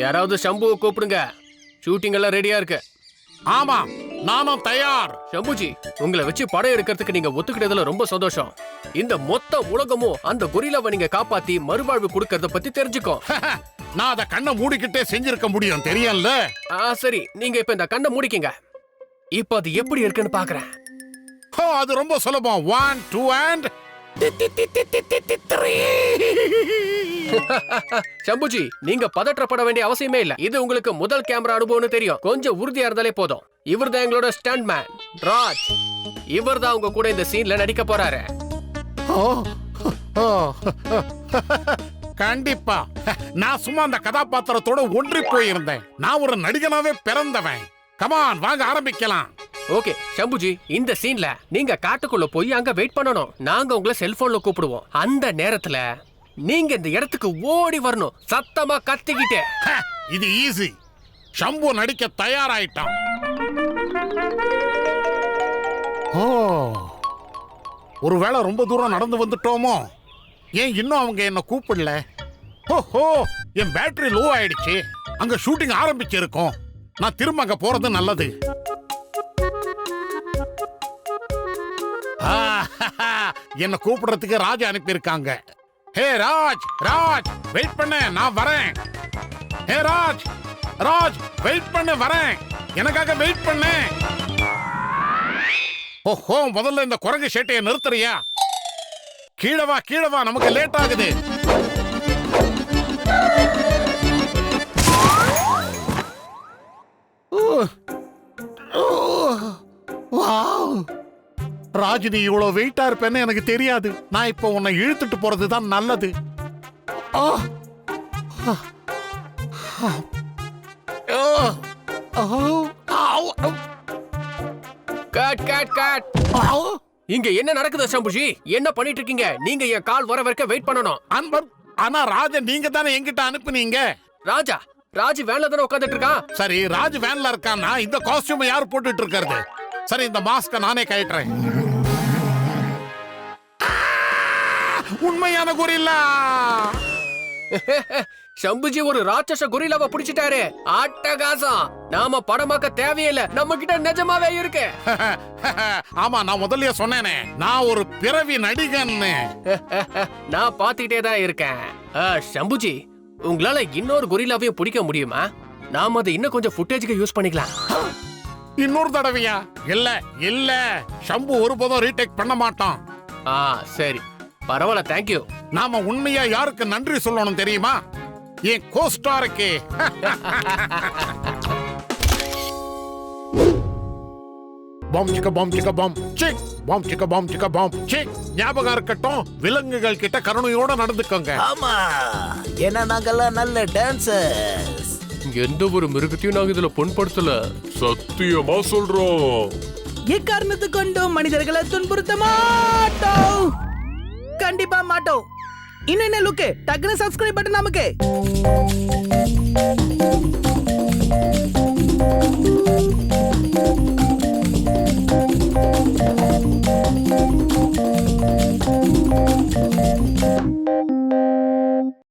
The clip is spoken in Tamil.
யாராவது சம்புவை கூப்பிடுங்க. ஷூட்டிங் எல்லாம் ரெடியா இருக்கு. ஆமா, நானும் தயார். சம்புஜி, உங்களை வச்சு படம் எடுக்கிறதுக்கு நீங்க ஒத்துக்கிட்டதுல ரொம்ப சந்தோஷம். இந்த மொத்த உலகமும் அந்த கொரில்லாவை நீங்க காப்பாத்தி மறுவாழ்வு கொடுக்கறத பத்தி தெரிஞ்சுக்கோ. நான் அத கண்ணை மூடிக்கிட்டே செஞ்சிருக்க முடியும், தெரியல. சரி, நீங்க இப்ப இந்த கண்ணை மூடிக்கிங்க. இப்ப அது எப்படி இருக்குன்னு பாக்குறேன். அது ரொம்ப சுலபம். 1 2 and 3. சம்புஜி, நீங்க பதற்றப்பட வேண்டிய அவசியமே இல்ல. இது உங்களுக்கு முதல் கேமரா அனுபவம்னு தெரியும். கொஞ்சம் உறுதியா இருந்தாலே போதும். இவர்தான் எங்களோட ஸ்டண்ட் மேன் ராஜ். இவர்தான் உங்க கூட இந்த சீன்ல நடிக்க போறாரு. கண்டிப்பா. நான் சும்மா அந்த கதாபாத்திரத்தோட ஒன்றி போயிருந்தேன். நான் ஒரு நடிகனாவே பிறந்தவன். கமான், வாங்க ஆரம்பிக்கலாம். ஓகே சம்புஜி, இந்த சீன்ல நீங்க காட்டுக்குள்ள போய் அங்க வெயிட் பண்ணணும். நாங்க உங்களை செல்போன்ல கூப்பிடுவோம். அந்த நேரத்துல நீங்க இந்த இடத்துக்கு ஓடி வரணும், சத்தமா கத்திக்கிட்டே. இது ஈஸி. சம்பு நடிக்க தயாராயிட்டான். ஒருவேளை ரொம்ப தூரம் நடந்து வந்துட்டோமோ? ஏன் இன்னும் அவங்க என்ன கூப்பிடல? ஓஹோ, என் பேட்டரி லோ ஆயிடுச்சு. அங்க ஷூட்டிங் ஆரம்பிச்சிருக்கோம். நான் திரும்ப அங்க போறது நல்லது. என்ன கூப்பிடுறதுக்கு ராஜ் அனுப்பியிருக்காங்க. ஹே ராஜ், ராஜ் வெயிட் பண்ண, நான் வரேன். ஹே ராஜ், ராஜ் வெயிட் பண்ண, வரேன். எனக்காக வெயிட் பண்ண. ஓஹோ, முதல்ல இந்த குரங்கு ஷேட்டையை நிறுத்துறியா? கீழே வா, கீழே வா, நமக்கு லேட் ஆகுது. ராஜ், நீ இவ்வளவு வெயிட்டா இருப்பேன்னு எனக்கு தெரியாது. நான் இப்ப உன்னை இழுத்துட்டு போறதுதான் நல்லது. இங்க என்ன நடக்குது சம்புஜி? என்ன பண்ணிட்டு இருக்கீங்க? நீங்க என் கால் வர வரைக்கும் வெயிட் பண்ணணும். அன்பர், ஆனா ராஜ நீங்க தானே என்கிட்ட அனுப்புனீங்க. ராஜா, ராஜ் வேன்ல தானே உட்கார்ந்துட்டு இருக்கான். சரி, ராஜ் வேன்ல இருக்கான்னா இந்த காஸ்டியூம் யார் போட்டுட்டு இருக்கிறது? சரி, இந்த மாஸ்க நானே கழட்டுறேன். உண்மையான கொரில்லா. சம்புஜி ஒரு ராட்சச கொரில்லாவை பிடிச்சிட்டாரு. அட்டகாசம். நாம படமாக்க தேவையில்லை, நம்ம கிட்ட நிஜமாவே இருக்கு. ஆமா, நான் முதல்லயே சொன்னேனே, நான் ஒரு பிறவி நடிகன்னு. நான் பாத்துக்கிட்டே தான் இருக்கேன். சம்புஜி, உங்களால இன்னொரு கொரில்லாவையும் பிடிக்க முடியுமா? நாம அதை இன்னும் கொஞ்சம் ஃபுட்டேஜுக்கு யூஸ் பண்ணிக்கலாம். இன்னொரு தடவையா? இல்ல இல்ல, சம்பு ஒருபோதும் ரீடேக் பண்ண மாட்டான். சரி, பரவாயில்ல, தேங்க்யூ. நாம உண்மையா யாருக்கு நன்றி சொல்லணும் தெரியுமா? என் கோஸ்டாருக்கு. பாம் சிக்க பாம் சிக்க பாம் சிக், பாம் சிக்க பாம் சிக்க பாம் சிக். ஞாபகம் இருக்கட்டும், விலங்குகள் கிட்ட கருணையோட நடந்துக்கோங்க. ஆமா, ஏன்னா நாங்கெல்லாம் நல்ல டான்சர்ஸ். எந்த ஒரு மிருகத்தையும் நாங்க இதுல பொன்படுத்தல, சத்தியமா சொல்றோம். எக்காரணத்து கொண்டும் மனிதர்களை துன்புறுத்த மாட்டோம். கண்டிப்பா மாட்டோம். இன்னும் என்ன லுக்கு? டக்குனு சப்ஸ்கிரைப் பட்டன் நமக்கு.